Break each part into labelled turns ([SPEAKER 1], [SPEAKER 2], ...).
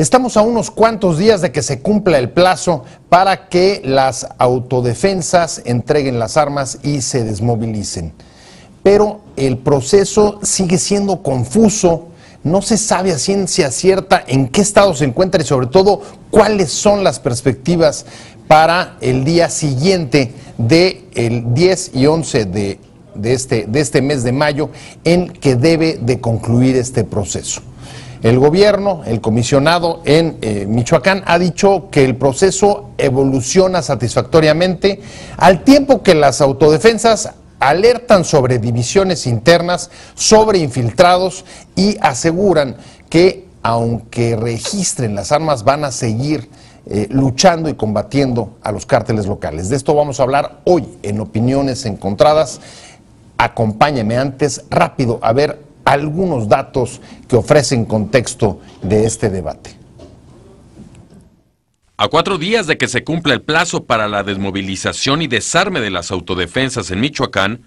[SPEAKER 1] Estamos a unos cuantos días de que se cumpla el plazo para que las autodefensas entreguen las armas y se desmovilicen. Pero el proceso sigue siendo confuso, no se sabe a ciencia cierta en qué estado se encuentra y sobre todo cuáles son las perspectivas para el día siguiente del 10 y 11 de este mes de mayo en que debe de concluir este proceso. El gobierno, el comisionado en Michoacán ha dicho que el proceso evoluciona satisfactoriamente al tiempo que las autodefensas alertan sobre divisiones internas, sobre infiltrados y aseguran que aunque registren las armas van a seguir luchando y combatiendo a los cárteles locales. De esto vamos a hablar hoy en Opiniones Encontradas. Acompáñeme antes rápido a ver algunos datos que ofrecen contexto de este debate.
[SPEAKER 2] A 4 días de que se cumpla el plazo para la desmovilización y desarme de las autodefensas en Michoacán,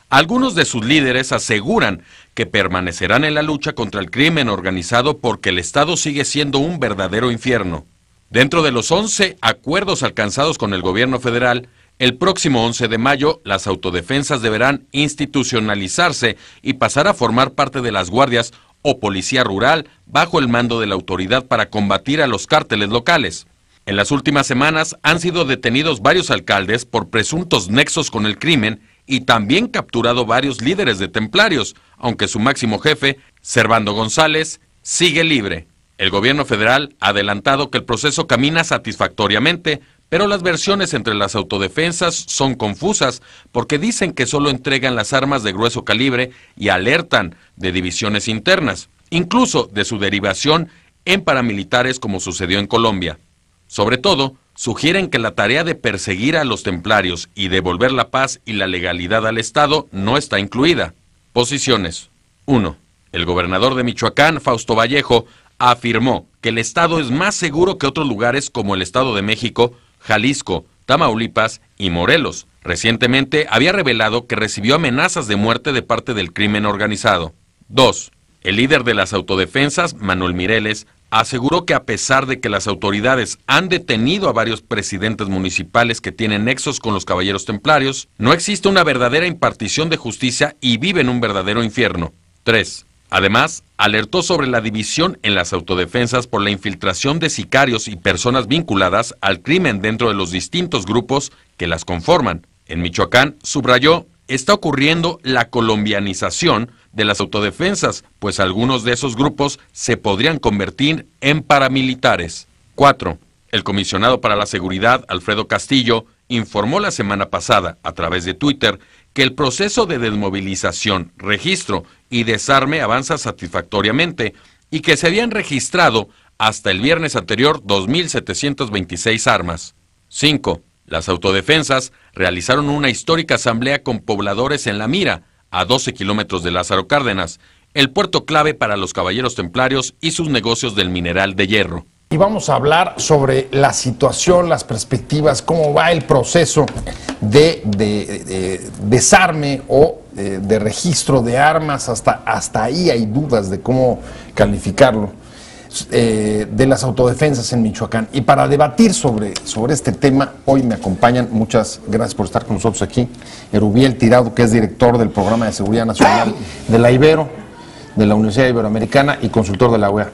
[SPEAKER 2] algunos de sus líderes aseguran que permanecerán en la lucha contra el crimen organizado porque el Estado sigue siendo un verdadero infierno. Dentro de los 11 acuerdos alcanzados con el gobierno federal, el próximo 11 de mayo, las autodefensas deberán institucionalizarse y pasar a formar parte de las guardias o policía rural bajo el mando de la autoridad para combatir a los cárteles locales. En las últimas semanas han sido detenidos varios alcaldes por presuntos nexos con el crimen y también capturado varios líderes de templarios, aunque su máximo jefe, Servando González, sigue libre. El gobierno federal ha adelantado que el proceso camina satisfactoriamente, pero las versiones entre las autodefensas son confusas porque dicen que solo entregan las armas de grueso calibre y alertan de divisiones internas, incluso de su derivación en paramilitares como sucedió en Colombia. Sobre todo, sugieren que la tarea de perseguir a los templarios y devolver la paz y la legalidad al Estado no está incluida. Posiciones. 1. El gobernador de Michoacán, Fausto Vallejo, afirmó que el Estado es más seguro que otros lugares como el Estado de México, Jalisco, Tamaulipas y Morelos. Recientemente había revelado que recibió amenazas de muerte de parte del crimen organizado. 2. El líder de las autodefensas, Manuel Mireles, aseguró que a pesar de que las autoridades han detenido a varios presidentes municipales que tienen nexos con los caballeros templarios, no existe una verdadera impartición de justicia y viven un verdadero infierno. 3. Además, alertó sobre la división en las autodefensas por la infiltración de sicarios y personas vinculadas al crimen dentro de los distintos grupos que las conforman. En Michoacán, subrayó, está ocurriendo la colombianización de las autodefensas, pues algunos de esos grupos se podrían convertir en paramilitares. 4. El comisionado para la seguridad, Alfredo Castillo, informó la semana pasada, a través de Twitter, que el proceso de desmovilización, registro y desarme avanza satisfactoriamente y que se habían registrado hasta el viernes anterior 2.726 armas. 5. Las autodefensas realizaron una histórica asamblea con pobladores en La Mira, a 12 kilómetros de Lázaro Cárdenas, el puerto clave para los caballeros templarios y sus negocios del mineral de hierro.
[SPEAKER 1] Y vamos a hablar sobre la situación, las perspectivas, cómo va el proceso de desarme o de registro de armas. Hasta ahí hay dudas de cómo calificarlo, de las autodefensas en Michoacán. Y para debatir sobre este tema, hoy me acompañan, muchas gracias por estar con nosotros aquí, Erubiel Tirado, que es director del Programa de Seguridad Nacional de la Ibero, de la Universidad Iberoamericana y consultor de la OEA.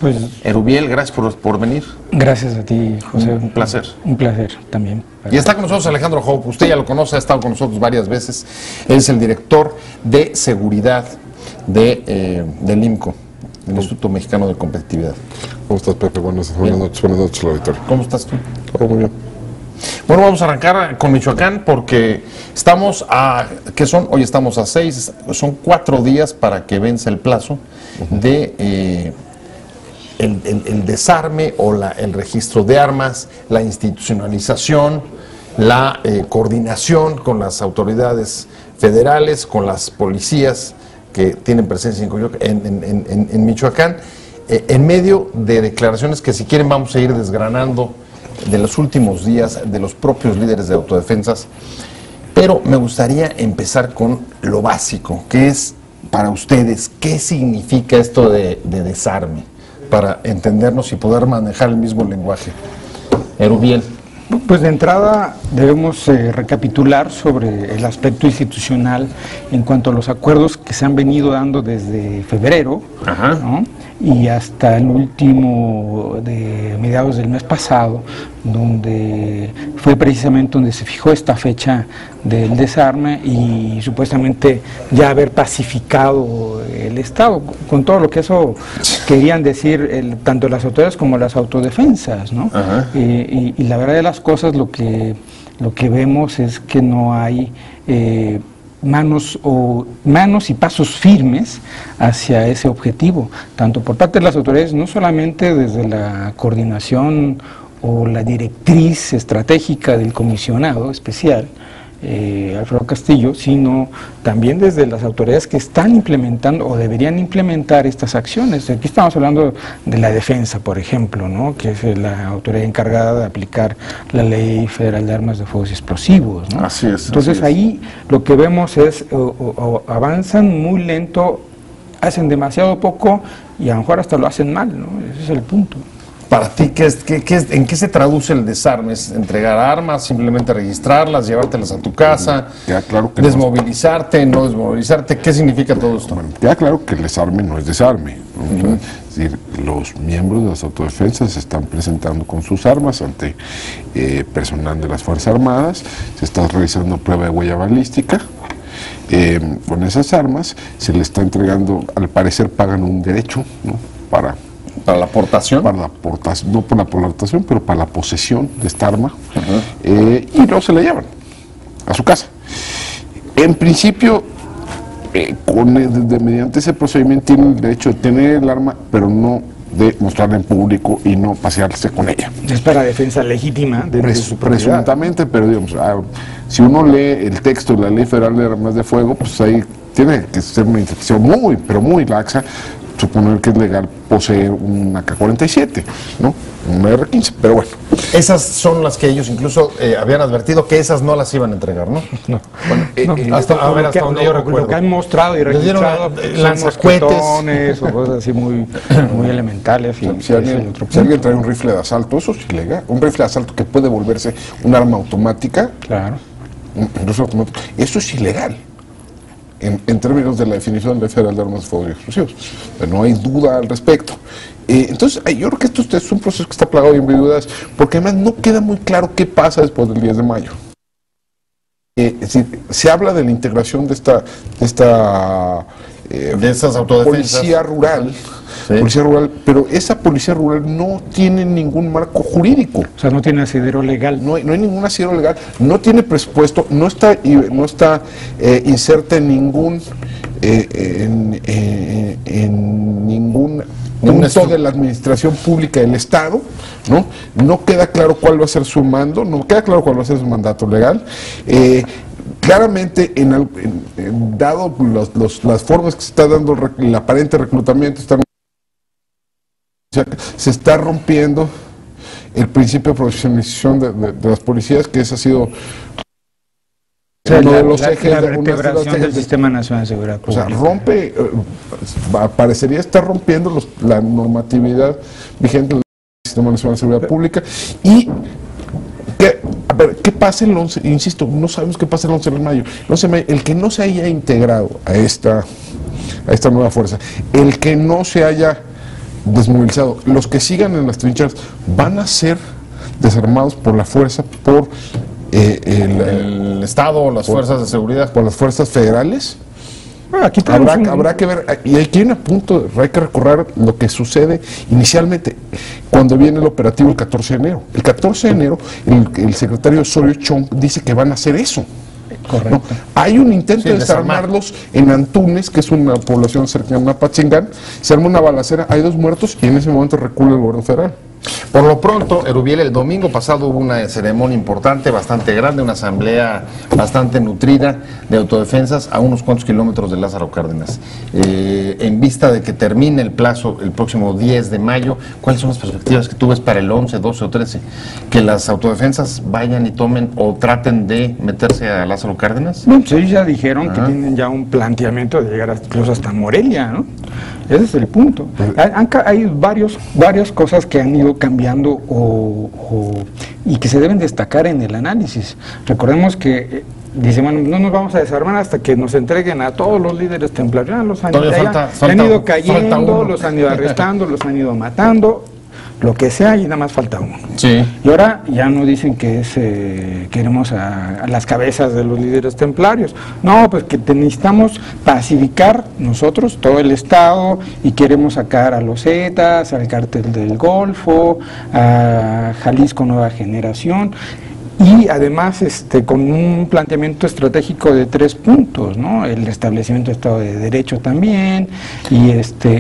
[SPEAKER 3] Pues,
[SPEAKER 1] Erubiel, gracias por venir.
[SPEAKER 3] Gracias a ti, José.
[SPEAKER 1] Un placer.
[SPEAKER 3] Un placer también.
[SPEAKER 1] Y está con nosotros Alejandro Hope, usted ya lo conoce, ha estado con nosotros varias veces. Él es el director de seguridad del IMCO, del Instituto Mexicano de Competitividad.
[SPEAKER 4] ¿Cómo estás, Pepe? Buenas noches, la Victoria.
[SPEAKER 1] ¿Cómo estás tú?
[SPEAKER 4] Todo muy bien.
[SPEAKER 1] Bueno, vamos a arrancar con Michoacán porque estamos hoy estamos a 6, son 4 días para que vence el plazo de el desarme o el registro de armas, la institucionalización, la coordinación con las autoridades federales, con las policías que tienen presencia en Michoacán, en medio de declaraciones que si quieren vamos a ir desgranando de los últimos días de los propios líderes de autodefensas, pero me gustaría empezar con lo básico, que es para ustedes, ¿qué significa esto de desarme? para entendernos y poder manejar el mismo lenguaje. Erubiel.
[SPEAKER 3] Pues de entrada debemos recapitular sobre el aspecto institucional en cuanto a los acuerdos que se han venido dando desde febrero, ¿no? Y hasta el último de mediados del mes pasado, donde fue precisamente donde se fijó esta fecha del desarme y supuestamente ya haber pacificado el Estado, con todo lo que eso querían decir tanto las autoridades como las autodefensas, ¿no? Y la verdad de las cosas, lo que vemos es que no hay manos y pasos firmes hacia ese objetivo, tanto por parte de las autoridades, no solamente desde la coordinación o la directriz estratégica del comisionado especial, Alfredo Castillo, sino también desde las autoridades que están implementando o deberían implementar estas acciones. Aquí estamos hablando de la defensa, por ejemplo, ¿no? Que es la autoridad encargada de aplicar la Ley Federal de Armas de Fuego y Explosivos, ¿no?
[SPEAKER 1] Así es.
[SPEAKER 3] Entonces
[SPEAKER 1] así es.
[SPEAKER 3] ahí lo que vemos es o avanzan muy lento, hacen demasiado poco y a lo mejor hasta lo hacen mal, ¿no? Ese es el punto.
[SPEAKER 1] Para ti, ¿en qué se traduce el desarme? ¿Es entregar armas, simplemente registrarlas, llevártelas a tu casa,
[SPEAKER 4] queda claro que
[SPEAKER 1] desmovilizarte, no desmovilizarte? ¿Qué significa todo esto?
[SPEAKER 4] Bueno, queda claro que el desarme no es desarme, ¿no? Es decir, los miembros de las autodefensas se están presentando con sus armas ante personal de las Fuerzas Armadas, se está realizando prueba de huella balística. Con esas armas se le está entregando, al parecer pagan un derecho, ¿no? ¿Para
[SPEAKER 1] la aportación?
[SPEAKER 4] Para la aportación, no por la aportación, pero para la posesión de esta arma. Y luego se la llevan a su casa. En principio, mediante ese procedimiento tienen el derecho de tener el arma, pero no de mostrarla en público y no pasearse con ella.
[SPEAKER 3] Es para defensa legítima de su propiedad.
[SPEAKER 4] Presuntamente, pero digamos, si uno lee el texto de la Ley Federal de Armas de Fuego, pues ahí tiene que ser una interpretación muy, pero muy laxa, suponer que es legal poseer un AK-47, ¿no? Un R-15, pero bueno.
[SPEAKER 1] Esas son las que ellos incluso habían advertido que esas no las iban a entregar, ¿no?
[SPEAKER 3] No.
[SPEAKER 1] Bueno, hasta donde yo recuerdo.
[SPEAKER 3] Lo que han mostrado y registrado
[SPEAKER 1] son lanzacohetes
[SPEAKER 3] o cosas así muy elementales.
[SPEAKER 4] Si alguien trae un rifle de asalto, eso es ilegal. Un rifle de asalto que puede volverse un arma automática.
[SPEAKER 3] Claro.
[SPEAKER 4] Eso es ilegal. En términos de la definición de la Ley Federal de Armas de Fuego y Explosivos. No hay duda al respecto. Entonces, yo creo que esto es un proceso que está plagado de ambigüedades, porque además no queda muy claro qué pasa después del 10 de mayo. Es decir, se habla de la integración de esas autodefensas. Policía rural, sí. Policía rural, pero esa policía rural no tiene ningún marco jurídico.
[SPEAKER 3] O sea, no tiene asidero legal.
[SPEAKER 4] No hay ningún asidero legal, no tiene presupuesto, no está inserta en ningún ningún punto de la administración pública del Estado, ¿no? No queda claro cuál va a ser su mando, no queda claro cuál va a ser su mandato legal. Claramente, dado las formas que se está dando el aparente reclutamiento, se está rompiendo el principio de profesionalización de las policías, que ese ha sido uno de los ejes
[SPEAKER 3] la vertebración del Sistema Nacional de Seguridad Pública.
[SPEAKER 4] O sea, rompe, parecería estar rompiendo la normatividad vigente del Sistema Nacional de Seguridad Pública. Y a ver, ¿qué pasa el 11? Insisto, no sabemos qué pasa el 11 de mayo. El que no se haya integrado a esta nueva fuerza, el que no se haya desmovilizado, los que sigan en las trincheras van a ser desarmados por la fuerza, por el Estado o las fuerzas de seguridad, por las fuerzas federales. Aquí habrá que ver, y aquí hay un punto, hay que recorrer lo que sucede inicialmente cuando viene el operativo el 14 de enero. El 14 de enero el secretario Osorio Chong dice que van a hacer eso.
[SPEAKER 3] Correcto.
[SPEAKER 4] ¿No? Hay un intento de desarmarlos en Antunes, que es una población cercana a Pachingán, se arma una balacera, hay 2 muertos y en ese momento recula el gobierno federal.
[SPEAKER 1] Por lo pronto, Erubiel, el domingo pasado hubo una ceremonia importante, bastante grande, una asamblea bastante nutrida de autodefensas a unos cuantos kilómetros de Lázaro Cárdenas. En vista de que termine el plazo el próximo 10 de mayo, ¿cuáles son las perspectivas que tú ves para el 11, 12 o 13? ¿Que las autodefensas vayan y tomen o traten de meterse a Lázaro Cárdenas?
[SPEAKER 3] Bueno, pues ellos ya dijeron que tienen ya un planteamiento de llegar incluso hasta Morelia, ¿no? Ese es el punto. Hay varias cosas que han ido cambiando y que se deben destacar en el análisis. Recordemos que dice, bueno, no nos vamos a desarmar hasta que nos entreguen a todos los líderes templarios. Los han ido cayendo, los han ido arrestando, los han ido matando, lo que sea, y nada más falta uno.
[SPEAKER 1] Sí.
[SPEAKER 3] Y ahora ya no dicen que queremos a las cabezas de los líderes templarios. No, pues que necesitamos pacificar nosotros todo el Estado y queremos sacar a los Zetas, al Cártel del Golfo, a Jalisco Nueva Generación. Y además con un planteamiento estratégico de 3 puntos, ¿no? El restablecimiento del Estado de Derecho también, y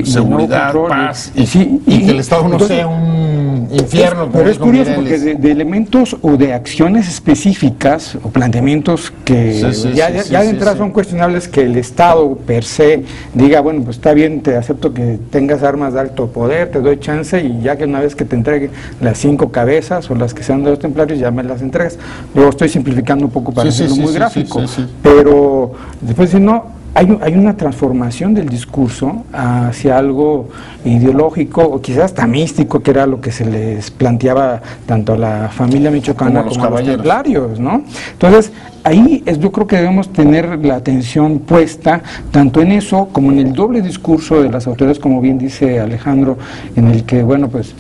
[SPEAKER 1] seguridad, paz, y que el Estado no sea un infierno.
[SPEAKER 3] Pero es curioso porque de elementos o de acciones específicas o planteamientos que ya de entrada son cuestionables, que el Estado per se diga, bueno, pues está bien, te acepto que tengas armas de alto poder, te doy chance, y ya que una vez que te entregue las 5 cabezas o las que sean de los templarios, ya me las entregas. Yo estoy simplificando un poco para hacerlo muy gráfico, pero después si no, hay una transformación del discurso hacia algo ideológico o quizás hasta místico, que era lo que se les planteaba tanto a la familia michoacana como a los templarios, ¿no? Entonces, ahí yo creo que debemos tener la atención puesta tanto en eso como en el doble discurso de las autoridades, como bien dice Alejandro, en el que, bueno, pues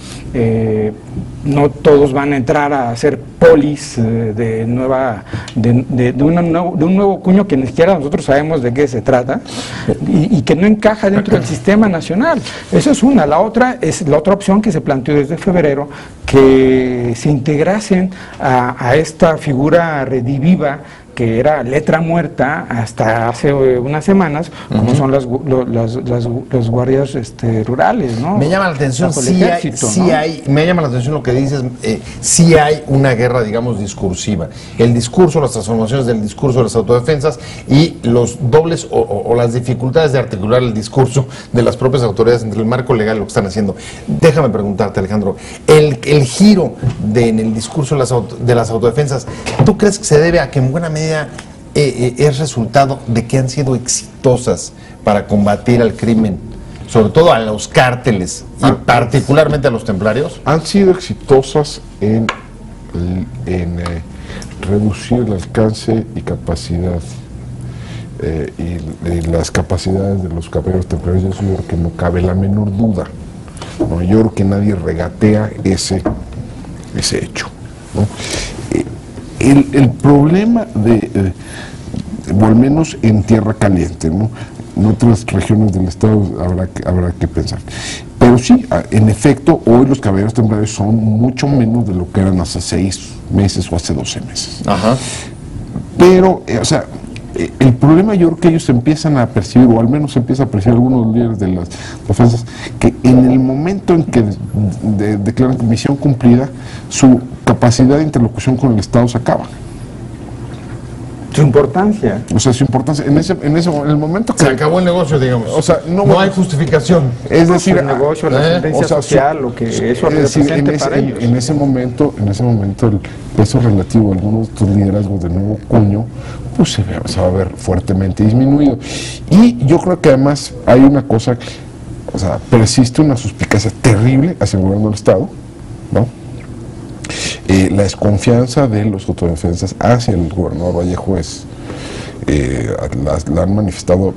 [SPEAKER 3] no todos van a entrar a hacer polis de un nuevo cuño que ni siquiera nosotros sabemos de qué se trata y que no encaja dentro del sistema nacional. Esa es una. La otra opción que se planteó desde febrero, que se integrasen a esta figura rediviva que era letra muerta hasta hace unas semanas, como son los guardias rurales, ¿no?
[SPEAKER 1] Me llama la atención, me llama la atención lo que dices, sí hay una guerra, digamos, discursiva. El discurso, las transformaciones del discurso de las autodefensas y los dobles o las dificultades de articular el discurso de las propias autoridades entre el marco legal y lo que están haciendo. Déjame preguntarte, Alejandro, el giro en el discurso de las autodefensas, ¿tú crees que se debe a que en buena medida es resultado de que han sido exitosas para combatir al crimen, sobre todo a los cárteles y particularmente a los templarios?
[SPEAKER 4] Han sido exitosas en reducir el alcance y capacidad y las capacidades de los caballeros templarios. Yo creo que no cabe la menor duda, ¿no? Yo creo que nadie regatea ese hecho, ¿no? El problema o al menos en Tierra Caliente, ¿no? En otras regiones del estado habrá que pensar. Pero sí, en efecto, hoy los caballeros templarios son mucho menos de lo que eran hace 6 meses o hace 12 meses. Ajá. Pero, el problema yo creo que ellos empiezan a percibir, o al menos empieza a percibir algunos líderes de las defensas, que en el momento en que declaran misión cumplida, su capacidad de interlocución con el Estado se acaba.
[SPEAKER 3] Su importancia.
[SPEAKER 4] O sea, su importancia. En el momento que
[SPEAKER 1] se acabó el negocio, digamos.
[SPEAKER 4] O sea, no hay justificación.
[SPEAKER 3] Es decir, el negocio, la sentencia social, lo que eso representa para ellos.
[SPEAKER 4] En ese momento, el peso relativo de algunos de estos liderazgos del nuevo cuño, pues se va a ver fuertemente disminuido. Y yo creo que además hay una cosa, persiste una suspicacia terrible hacia el gobierno del Estado, ¿no? La desconfianza de los autodefensas hacia el gobernador Vallejo la han manifestado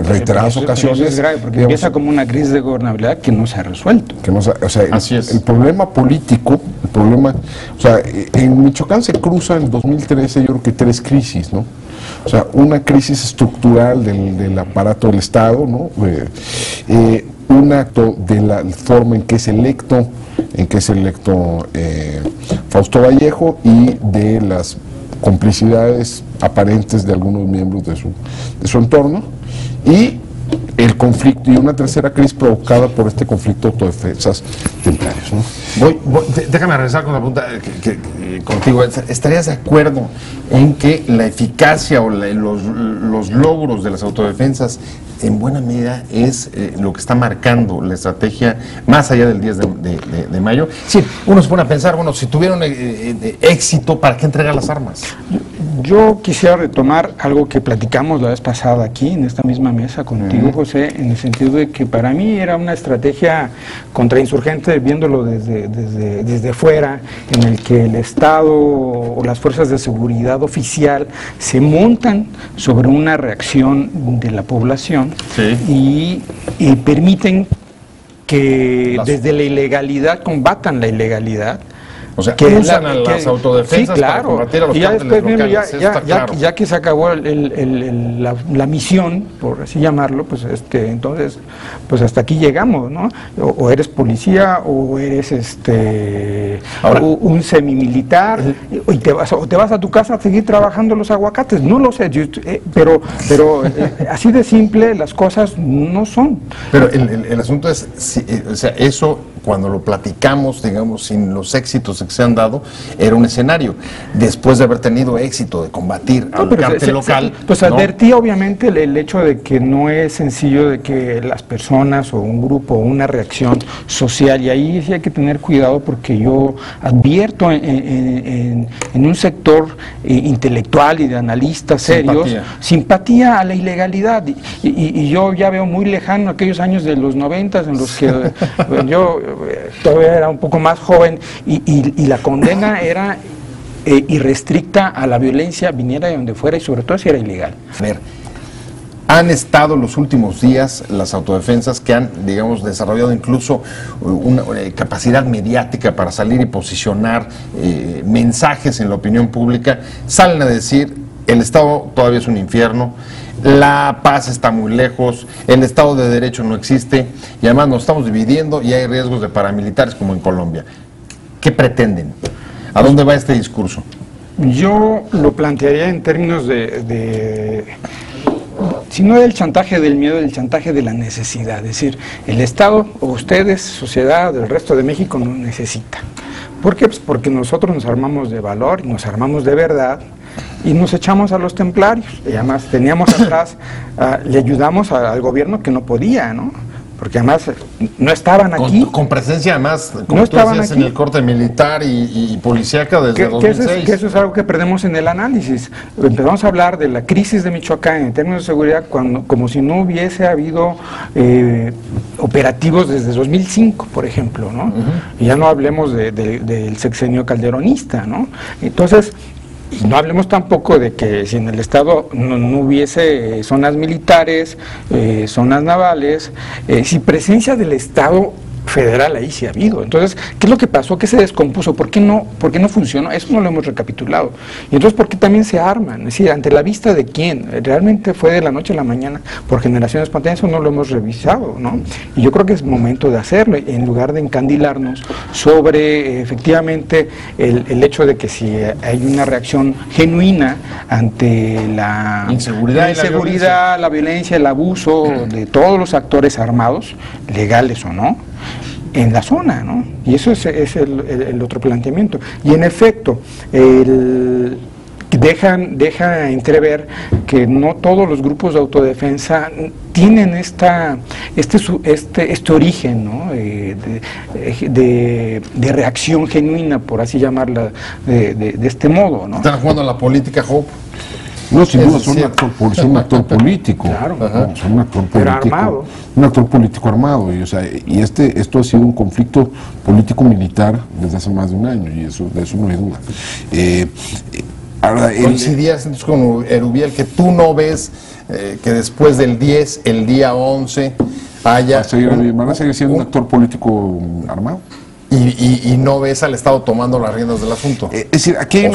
[SPEAKER 4] reiteradas ocasiones.
[SPEAKER 3] Es grave porque empieza como una crisis de gobernabilidad que no se ha resuelto.
[SPEAKER 4] Así es. El problema político, en Michoacán se cruza en 2013 yo creo que 3 crisis, ¿no? O sea, una crisis estructural del aparato del Estado, ¿no? Un acto de la forma en que es electo Fausto Vallejo y de las complicidades aparentes de algunos miembros de su entorno, y el conflicto, y una tercera crisis provocada por este conflicto de autodefensas templarios, ¿no?
[SPEAKER 1] Déjame regresar con la pregunta contigo. ¿Estarías de acuerdo en que la eficacia o los logros de las autodefensas en buena medida es lo que está marcando la estrategia más allá del 10 de mayo? Sí, uno se pone a pensar, bueno, si tuvieron éxito, ¿para qué entregar las armas?
[SPEAKER 3] Yo quisiera retomar algo que platicamos la vez pasada aquí, en esta misma mesa contigo, José sé, en el sentido de que para mí era una estrategia contrainsurgente, viéndolo desde fuera, en el que el Estado o las fuerzas de seguridad oficial se montan sobre una reacción de la población y permiten que desde la ilegalidad combatan la ilegalidad.
[SPEAKER 1] O sea, que usan a las autodefensas para combatir a los cárteles locales.
[SPEAKER 3] Ya que se acabó la misión, por así llamarlo, pues entonces, pues hasta aquí llegamos, ¿no? O eres policía, o eres un semimilitar, y te vas a tu casa a seguir trabajando los aguacates. No lo sé, pero así de simple las cosas no son.
[SPEAKER 1] Pero el asunto es, o sea, eso cuando lo platicamos, digamos, sin los éxitos que se han dado, era un escenario. Después de haber tenido éxito de combatir al cártel local...
[SPEAKER 3] Pues advertí obviamente el hecho de que no es sencillo de que las personas o un grupo o una reacción social, y ahí sí hay que tener cuidado porque yo advierto en un sector intelectual y de analistas serios, simpatía a la ilegalidad, y yo ya veo muy lejano aquellos años de los 90 en los que yo todavía era un poco más joven y la condena era irrestricta a la violencia, viniera de donde fuera y sobre todo si era ilegal.
[SPEAKER 1] A ver, han estado los últimos días las autodefensas que han, digamos, desarrollado incluso una capacidad mediática para salir y posicionar mensajes en la opinión pública, salen a decir: el Estado todavía es un infierno, la paz está muy lejos, el Estado de Derecho no existe y además nos estamos dividiendo y hay riesgos de paramilitares como en Colombia. ¿Qué pretenden? ¿A dónde va este discurso?
[SPEAKER 3] Yo lo plantearía en términos si no del chantaje del miedo, del chantaje de la necesidad. Es decir, el Estado, o ustedes, sociedad, el resto de México, no necesita. ¿Por qué? Pues porque nosotros nos armamos de valor, nos armamos de verdad, y nos echamos a los templarios. Y además teníamos atrás, le ayudamos al gobierno que no podía, ¿no? Porque además no estaban aquí.
[SPEAKER 1] Con presencia además, como no tú decías, en el corte militar y policíaca desde 2006.
[SPEAKER 3] Eso es algo que perdemos en el análisis. Empezamos a hablar de la crisis de Michoacán en términos de seguridad como si no hubiese habido operativos desde 2005, por ejemplo, ¿no? Y ya no hablemos del sexenio calderonista, ¿no? Entonces, y no hablemos tampoco de que si en el Estado no hubiese zonas militares, zonas navales, si presencia del Estado federal ahí sí ha habido. Entonces, ¿qué es lo que pasó? ¿Qué se descompuso? ¿Por qué no funcionó? Eso no lo hemos recapitulado. Y entonces, ¿por qué también se arman? Es decir, ¿ante la vista de quién? ¿Realmente fue de la noche a la mañana por generación espontánea? Eso no lo hemos revisado, ¿no? Y yo creo que es momento de hacerlo, en lugar de encandilarnos sobre, efectivamente, el hecho de que si hay una reacción genuina ante la inseguridad, la violencia, el abuso de todos los actores armados, legales o no, en la zona, ¿no? Y eso es el otro planteamiento. Y en efecto, deja entrever que no todos los grupos de autodefensa tienen este origen, ¿no? de reacción genuina, por así llamarla, de este modo, ¿no?
[SPEAKER 1] ¿Están jugando a la política, Hope?
[SPEAKER 4] No, sin duda son un actor político. Claro. No, son un actor político.
[SPEAKER 3] Pero armado.
[SPEAKER 4] Un actor político armado. Y esto ha sido un conflicto político-militar desde hace más de un año, y de eso no hay duda.
[SPEAKER 1] Ahora, coincidías entonces con Erubiel que tú no ves que después del 10, el día 11, haya...
[SPEAKER 4] Van a seguir siendo un actor político armado.
[SPEAKER 1] Y no ves al Estado tomando las riendas del asunto.
[SPEAKER 4] Es decir, aquí hay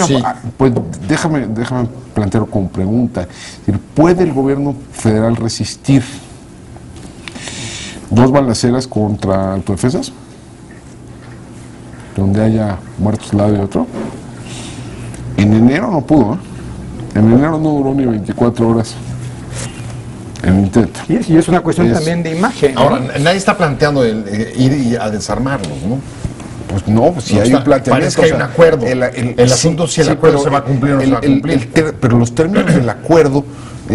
[SPEAKER 4] pues déjame plantearlo como pregunta. Es decir, ¿puede el gobierno federal resistir 2 balaceras contra autodefensas? Donde haya muertos de un lado y otro. En enero no pudo, ¿eh? En enero no duró ni 24 horas el intento.
[SPEAKER 3] Y es una cuestión también de imagen, ¿no?
[SPEAKER 1] Ahora, nadie está planteando ir a desarmarlos, ¿no?
[SPEAKER 4] Pues no, pues si hay un planteamiento.
[SPEAKER 1] Parece que hay un acuerdo. El asunto si el acuerdo se va a cumplir o no se va a cumplir.
[SPEAKER 4] Pero los términos del acuerdo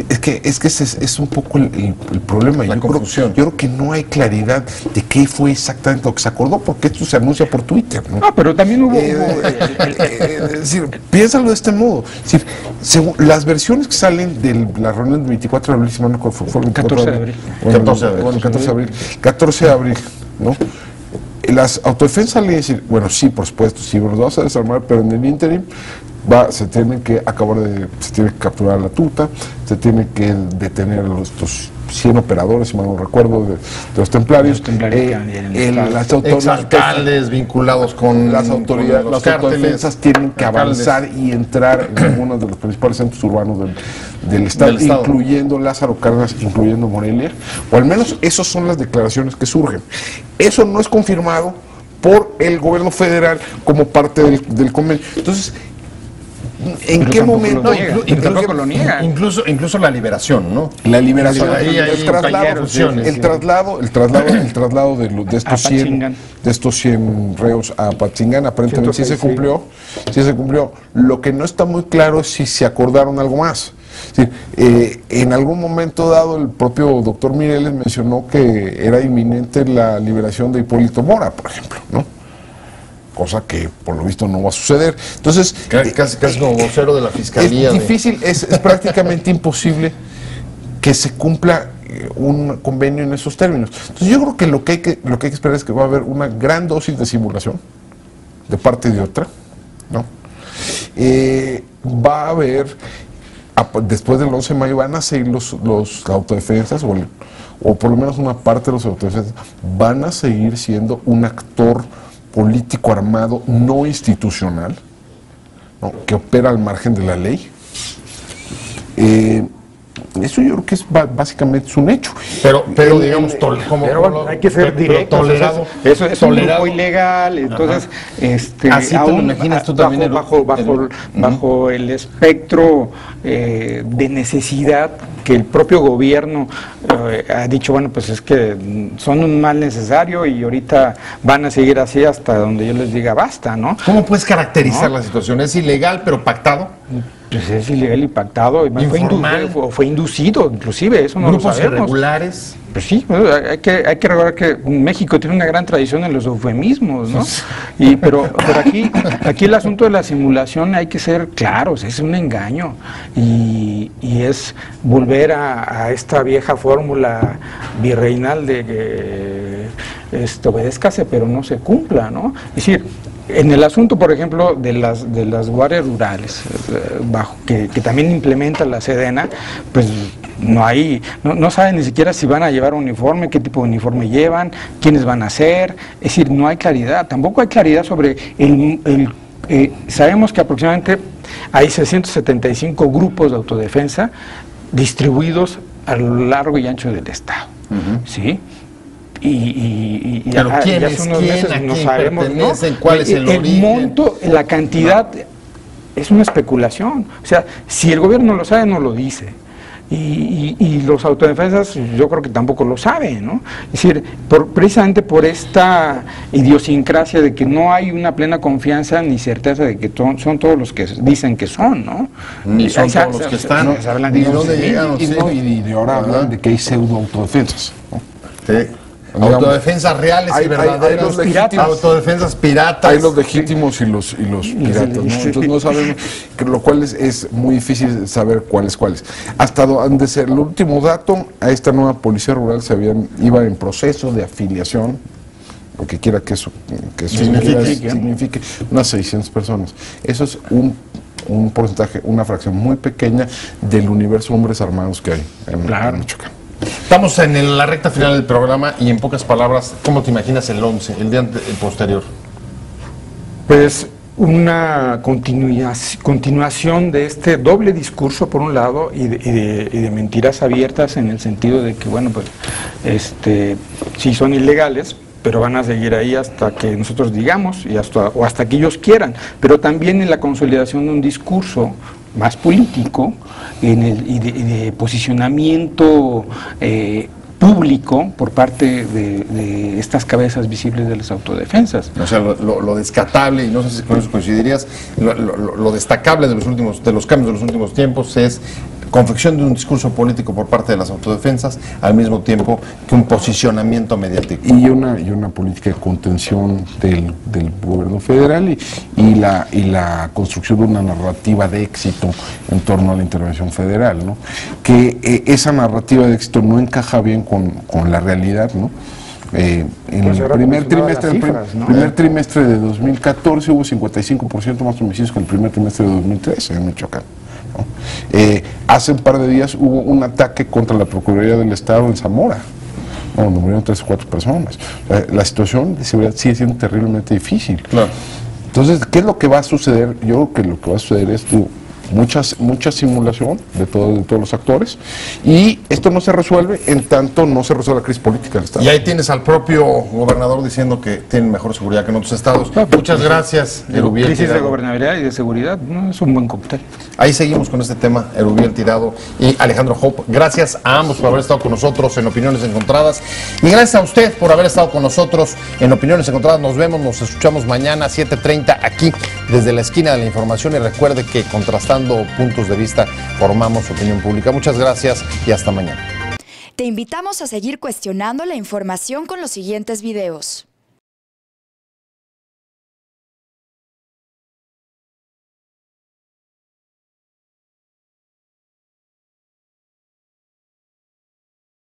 [SPEAKER 4] Es que ese es un poco el problema.
[SPEAKER 1] La confusión.
[SPEAKER 4] Yo creo que no hay claridad de qué fue exactamente lo que se acordó, porque esto se anuncia por Twitter, ¿no?
[SPEAKER 3] No, pero también hubo...
[SPEAKER 4] Es decir, piénsalo de este modo. Es decir, según las versiones que salen de la reunión del 24 de abril, si mal no recuerdo, fue el
[SPEAKER 3] 14 de abril.
[SPEAKER 4] Bueno, 14 de abril, ¿no? Las autodefensas le dicen, bueno, sí, por supuesto, sí, nos vamos a desarmar, pero en el ínterim se tiene que capturar a la tuta, se tiene que detener a estos 100 operadores, si mal no recuerdo, de los templarios.
[SPEAKER 1] Las exalcaldes vinculados con
[SPEAKER 4] las autoridades,
[SPEAKER 1] con
[SPEAKER 4] las autodefensas tienen que avanzar y entrar en algunos de los principales centros urbanos del estado, incluyendo Lázaro Cárdenas, incluyendo Morelia, o al menos esas son las declaraciones que surgen. Eso no es confirmado por el gobierno federal como parte del convenio. Entonces, ¿en qué momento?
[SPEAKER 1] Incluso la liberación, ¿no?
[SPEAKER 4] La liberación,
[SPEAKER 1] el
[SPEAKER 4] traslado de estos 100 reos a Patzingán, aparentemente sí se cumplió. Lo que no está muy claro es si se acordaron algo más. Sí, en algún momento dado el propio doctor Mireles mencionó que era inminente la liberación de Hipólito Mora, por ejemplo, ¿no? Cosa que por lo visto no va a suceder. Entonces,
[SPEAKER 1] casi como vocero de la fiscalía.
[SPEAKER 4] Es difícil, es prácticamente imposible que se cumpla un convenio en esos términos. Entonces yo creo que lo que hay que esperar es que va a haber una gran dosis de simulación de parte y de otra, ¿no? Va a haber, después del 11 de mayo van a seguir los autodefensas, o por lo menos una parte de los autodefensas van a seguir siendo un actor político armado no institucional, ¿no? Que opera al margen de la ley. Eso yo creo que es básicamente un hecho.
[SPEAKER 1] Pero digamos,
[SPEAKER 3] hay que ser directo.
[SPEAKER 1] Tolerado.
[SPEAKER 3] Eso es un grupo ilegal. Entonces,
[SPEAKER 1] así te lo imaginas tú también.
[SPEAKER 3] Bajo el espectro de necesidad que el propio gobierno ha dicho, bueno, pues es que son un mal necesario y ahorita van a seguir así hasta donde yo les diga basta, ¿no?
[SPEAKER 1] ¿Cómo puedes caracterizar la situación? ¿Es ilegal pero pactado?
[SPEAKER 3] Pues es ilegal y pactado, fue inducido, inclusive, eso no lo sabemos.
[SPEAKER 1] ¿Grupos irregulares?
[SPEAKER 3] Pues sí, hay que recordar que México tiene una gran tradición en los eufemismos, ¿no? Pero aquí el asunto de la simulación hay que ser claros, es un engaño y es volver a esta vieja fórmula virreinal de que obedézcase pero no se cumpla, ¿no? Es decir, en el asunto, por ejemplo, de las guardias rurales, que también implementa la Sedena, pues no saben ni siquiera si van a llevar uniforme, qué tipo de uniforme llevan, quiénes van a ser, es decir, no hay claridad, tampoco hay claridad sobre sabemos que aproximadamente hay 675 grupos de autodefensa distribuidos a lo largo y ancho del estado, ¿sí?
[SPEAKER 1] Pero ¿quién es quién?
[SPEAKER 3] No sabemos, ¿no?
[SPEAKER 1] ¿Cuál es el origen?
[SPEAKER 3] Monto, la cantidad es una especulación. O sea, si el gobierno lo sabe, no lo dice. Y los autodefensas yo creo que tampoco lo saben, ¿no? Es decir, precisamente por esta idiosincrasia de que no hay una plena confianza ni certeza de que son todos los que dicen que son, ¿no?
[SPEAKER 1] Ni son todos los que están.
[SPEAKER 4] ¿Y dónde llegan? Y de ahora hablan de que hay pseudo autodefensas, ¿no?
[SPEAKER 1] Sí. Autodefensas reales y verdaderas, autodefensas piratas.
[SPEAKER 4] Hay los legítimos y los piratas, ¿no? Entonces no sabemos, lo cual es muy difícil saber cuáles. Hasta donde el último dato, a esta nueva policía rural iba en proceso de afiliación, lo que quiera que eso signifique, unas 600 personas. Eso es un porcentaje, una fracción muy pequeña del universo de hombres armados que hay en Michoacán.
[SPEAKER 1] Estamos en la recta final del programa y en pocas palabras, ¿cómo te imaginas el 11, el día posterior?
[SPEAKER 3] Pues una continuación de este doble discurso por un lado y de mentiras abiertas en el sentido de que, bueno, pues sí son ilegales, pero van a seguir ahí hasta que nosotros digamos o hasta que ellos quieran, pero también en la consolidación de un discurso más político y de posicionamiento público por parte de estas cabezas visibles de las autodefensas.
[SPEAKER 1] O sea, lo descatable, y no sé si con eso coincidirías, lo destacable de los cambios de los últimos tiempos es confección de un discurso político por parte de las autodefensas, al mismo tiempo que un posicionamiento mediático.
[SPEAKER 4] Y una política de contención del gobierno federal y la construcción de una narrativa de éxito en torno a la intervención federal, ¿no? Que esa narrativa de éxito no encaja bien con la realidad, ¿no? En el primer trimestre de 2014 hubo 55% más homicidios que en el primer trimestre de 2013 en Michoacán, ¿no? Hace un par de días hubo un ataque contra la Procuraduría del Estado en Zamora, donde murieron 3 o 4 personas. La situación de seguridad sigue siendo terriblemente difícil.
[SPEAKER 1] Claro.
[SPEAKER 4] Entonces, ¿qué es lo que va a suceder? Yo creo que lo que va a suceder es mucha simulación de todos los actores, y esto no se resuelve en tanto no se resuelve la crisis política del Estado.
[SPEAKER 1] Y ahí tienes al propio gobernador diciendo que tienen mejor seguridad que en otros estados. Muchas gracias, Erubiel
[SPEAKER 3] Crisis
[SPEAKER 1] Tirado.
[SPEAKER 3] de gobernabilidad y de seguridad, no es un buen cóctel.
[SPEAKER 1] Ahí seguimos con este tema, Erubiel Tirado y Alejandro Hope. Gracias a ambos por haber estado con nosotros en Opiniones Encontradas, y gracias a usted por haber estado con nosotros en Opiniones Encontradas. Nos vemos, nos escuchamos mañana a 7:30 aquí desde la esquina de la información, y recuerde que contrastando puntos de vista formamos opinión pública. Muchas gracias y hasta mañana.
[SPEAKER 5] Te invitamos a seguir cuestionando la información con los siguientes videos.